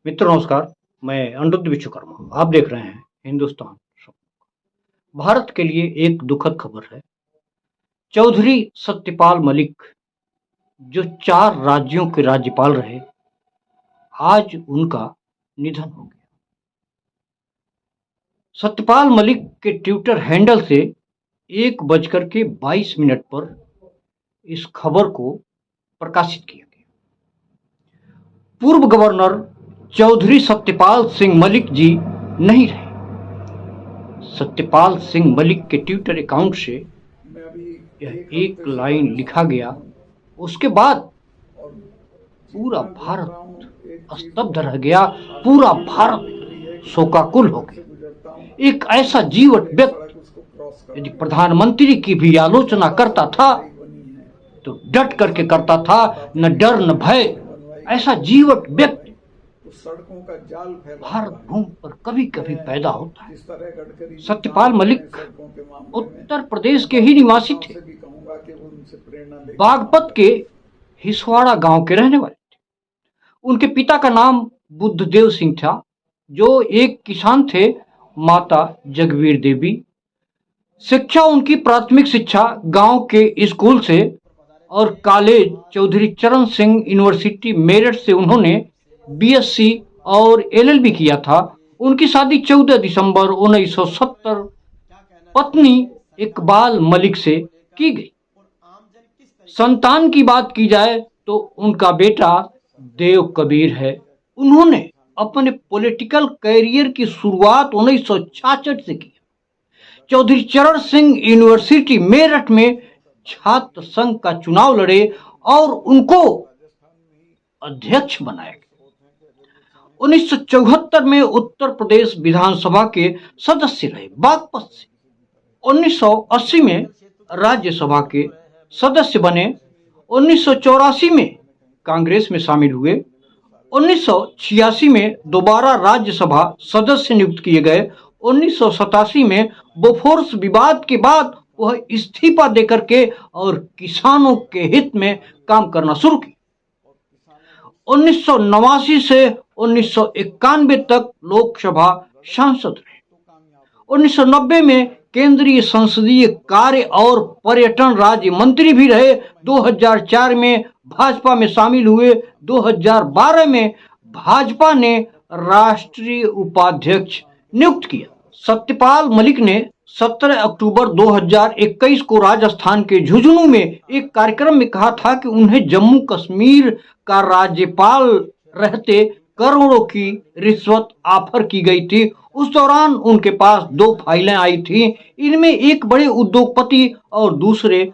मित्रों नमस्कार। मैं अनिरुद्ध विश्वकर्मा। आप देख रहे हैं हिंदुस्तान संवाद। भारत के लिए एक दुखद खबर है। चौधरी सत्यपाल मलिक जो 4 राज्यों के राज्यपाल रहे, आज उनका निधन हो गया। सत्यपाल मलिक के ट्विटर हैंडल से 1:22 पर इस खबर को प्रकाशित किया गया। पूर्व गवर्नर चौधरी सत्यपाल सिंह मलिक जी नहीं रहे। सत्यपाल सिंह मलिक के ट्विटर अकाउंट से यह एक लाइन लिखा गया, उसके बाद पूरा भारत स्तब्ध रह गया। पूरा भारत शोकाकुल हो गया। एक ऐसा जीवट व्यक्ति यदि प्रधानमंत्री की भी आलोचना करता था तो डट करके करता था, न डर न भय। ऐसा जीवट व्यक्ति सड़कों का जाल भारत भूमि पर कभी कभी पैदा होता है। सत्यपाल मलिक उत्तर प्रदेश के ही निवासी थे। बागपत के हिसवाड़ा गांव के रहने वाले थे। उनके पिता का नाम बुद्धदेव सिंह था, जो एक किसान थे। माता जगवीर देवी। शिक्षा उनकी प्राथमिक शिक्षा गांव के स्कूल से और कॉलेज चौधरी चरण सिंह यूनिवर्सिटी मेरठ से उन्होंने बीएससी और एलएलबी किया था। उनकी शादी 14 दिसंबर 1970 पत्नी इकबाल मलिक से की गई। संतान की बात की जाए तो उनका बेटा देव कबीर है। उन्होंने अपने पॉलिटिकल कैरियर की शुरुआत 1966 से की। चौधरी चरण सिंह यूनिवर्सिटी मेरठ में छात्र संघ का चुनाव लड़े और उनको अध्यक्ष बनाया गया। 1974 में उत्तर प्रदेश विधानसभा के सदस्य रहे बागपत से। 1980 में राज्यसभा के सदस्य बने। 1984 में कांग्रेस में शामिल हुए। 1986 में दोबारा राज्यसभा सदस्य नियुक्त किए गए। 1987 में बोफोर्स विवाद के बाद वह इस्तीफा देकर के और किसानों के हित में काम करना शुरू किया। 1989 से 1991 तक लोकसभा सांसद रहे। 1990 में केंद्रीय संसदीय कार्य और पर्यटन राज्य मंत्री भी रहे। 2004 में भाजपा में शामिल हुए। 2012 में भाजपा ने राष्ट्रीय उपाध्यक्ष नियुक्त किया। सत्यपाल मलिक ने 17 अक्टूबर 2021 को राजस्थान के झुंझुनू में एक कार्यक्रम में कहा था कि उन्हें जम्मू कश्मीर का राज्यपाल रहते करोड़ों की रिश्वत ऑफर की गई थी। उस दौरान उनके पास 2 फाइलें आई थी। इनमें एक बड़े उद्योगपति और दूसरे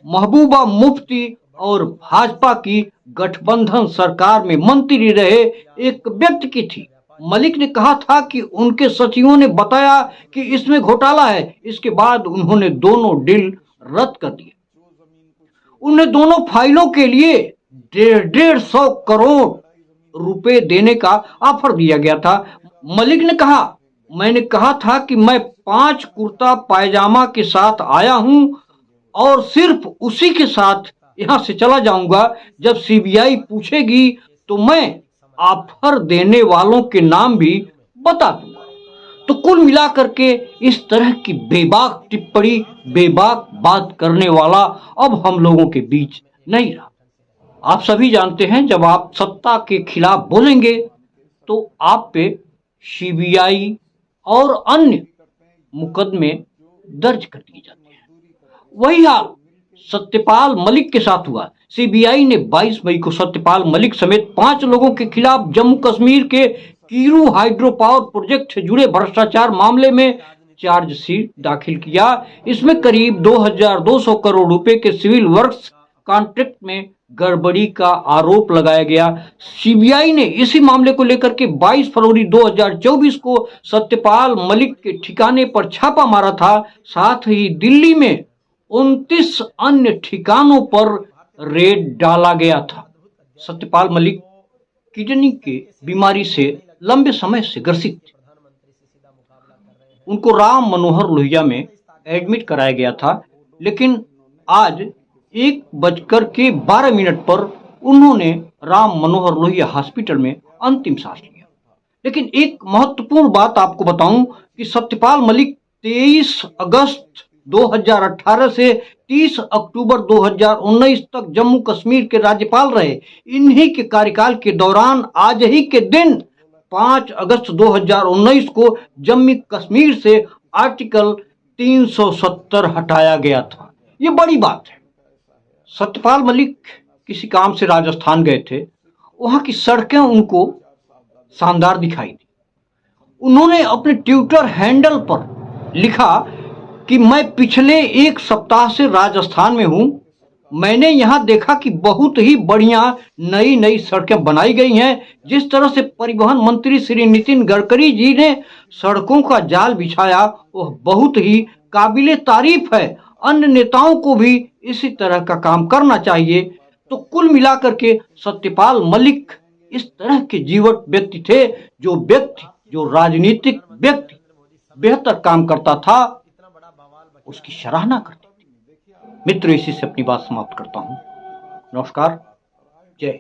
महबूबा मुफ्ती और भाजपा की गठबंधन सरकार में मंत्री रहे एक व्यक्ति की थी। मलिक ने कहा था कि उनके सचिवों ने बताया कि इसमें घोटाला है। इसके बाद उन्होंने दोनों डील रद्द कर दिए। उन्हें दोनों फाइलों के लिए 150 करोड़ रुपए देने का ऑफर दिया गया था। मलिक ने कहा, मैंने कहा था कि मैं 5 कुर्ता पायजामा के साथ आया हूं और सिर्फ उसी के साथ यहां से चला जाऊंगा। जब सीबीआई पूछेगी तो मैं ऑफर देने वालों के नाम भी बता दूंगा। तो कुल मिलाकर के इस तरह की बेबाक टिप्पणी, बेबाक बात करने वाला अब हम लोगों के बीच नहीं रहा। आप सभी जानते हैं, जब आप सत्ता के खिलाफ बोलेंगे तो आप पे सीबीआई और अन्य मुकदमे दर्ज कर दिए जाते हैं। वही हाल सत्यपाल मलिक के साथ हुआ। सीबीआई ने 22 मई को सत्यपाल मलिक समेत 5 लोगों के खिलाफ जम्मू कश्मीर के कीरू हाइड्रो पावर प्रोजेक्ट से जुड़े भ्रष्टाचार मामले में चार्जशीट दाखिल किया। इसमें करीब 2200 करोड़ रुपए के सिविल वर्क्स कॉन्ट्रैक्ट में गड़बड़ी का आरोप लगाया गया। सीबीआई ने इसी मामले को लेकर के 22 फरवरी 2024 को सत्यपाल मलिक के ठिकाने पर छापा मारा था। साथ ही दिल्ली में 29 अन्य ठिकानों पर रेड डाला गया था। सत्यपाल मलिक किडनी की बीमारी से लंबे समय से ग्रसित थे। उनको राम मनोहर लोहिया में एडमिट कराया गया था, लेकिन आज 1:12 पर उन्होंने राम मनोहर लोहिया हॉस्पिटल में अंतिम सांस लिया। लेकिन एक महत्वपूर्ण बात आपको बताऊं कि सत्यपाल मलिक 23 अगस्त 2018 से 30 अक्टूबर 2019 तक जम्मू कश्मीर के राज्यपाल रहे। इन्हीं के कार्यकाल के दौरान आज ही के दिन 5 अगस्त 2019 को जम्मू कश्मीर से आर्टिकल 370 हटाया गया था। ये बड़ी बात है। सत्यपाल मलिक किसी काम से राजस्थान गए थे, वहां की सड़कें उनको शानदार दिखाई दी। उन्होंने अपने ट्विटर हैंडल पर लिखा कि मैं पिछले एक सप्ताह से राजस्थान में हूं। मैंने यहां देखा कि बहुत ही बढ़िया नई नई सड़कें बनाई गई हैं। जिस तरह से परिवहन मंत्री श्री नितिन गडकरी जी ने सड़कों का जाल बिछाया वह बहुत ही काबिले तारीफ है। अन्य नेताओं को भी इसी तरह का काम करना चाहिए। तो कुल मिलाकर के सत्यपाल मलिक इस तरह के जीवट व्यक्ति थे जो राजनीतिक व्यक्ति बेहतर काम करता था उसकी सराहना करते थे। मित्र, इसी से अपनी बात समाप्त करता हूं। नमस्कार, जय।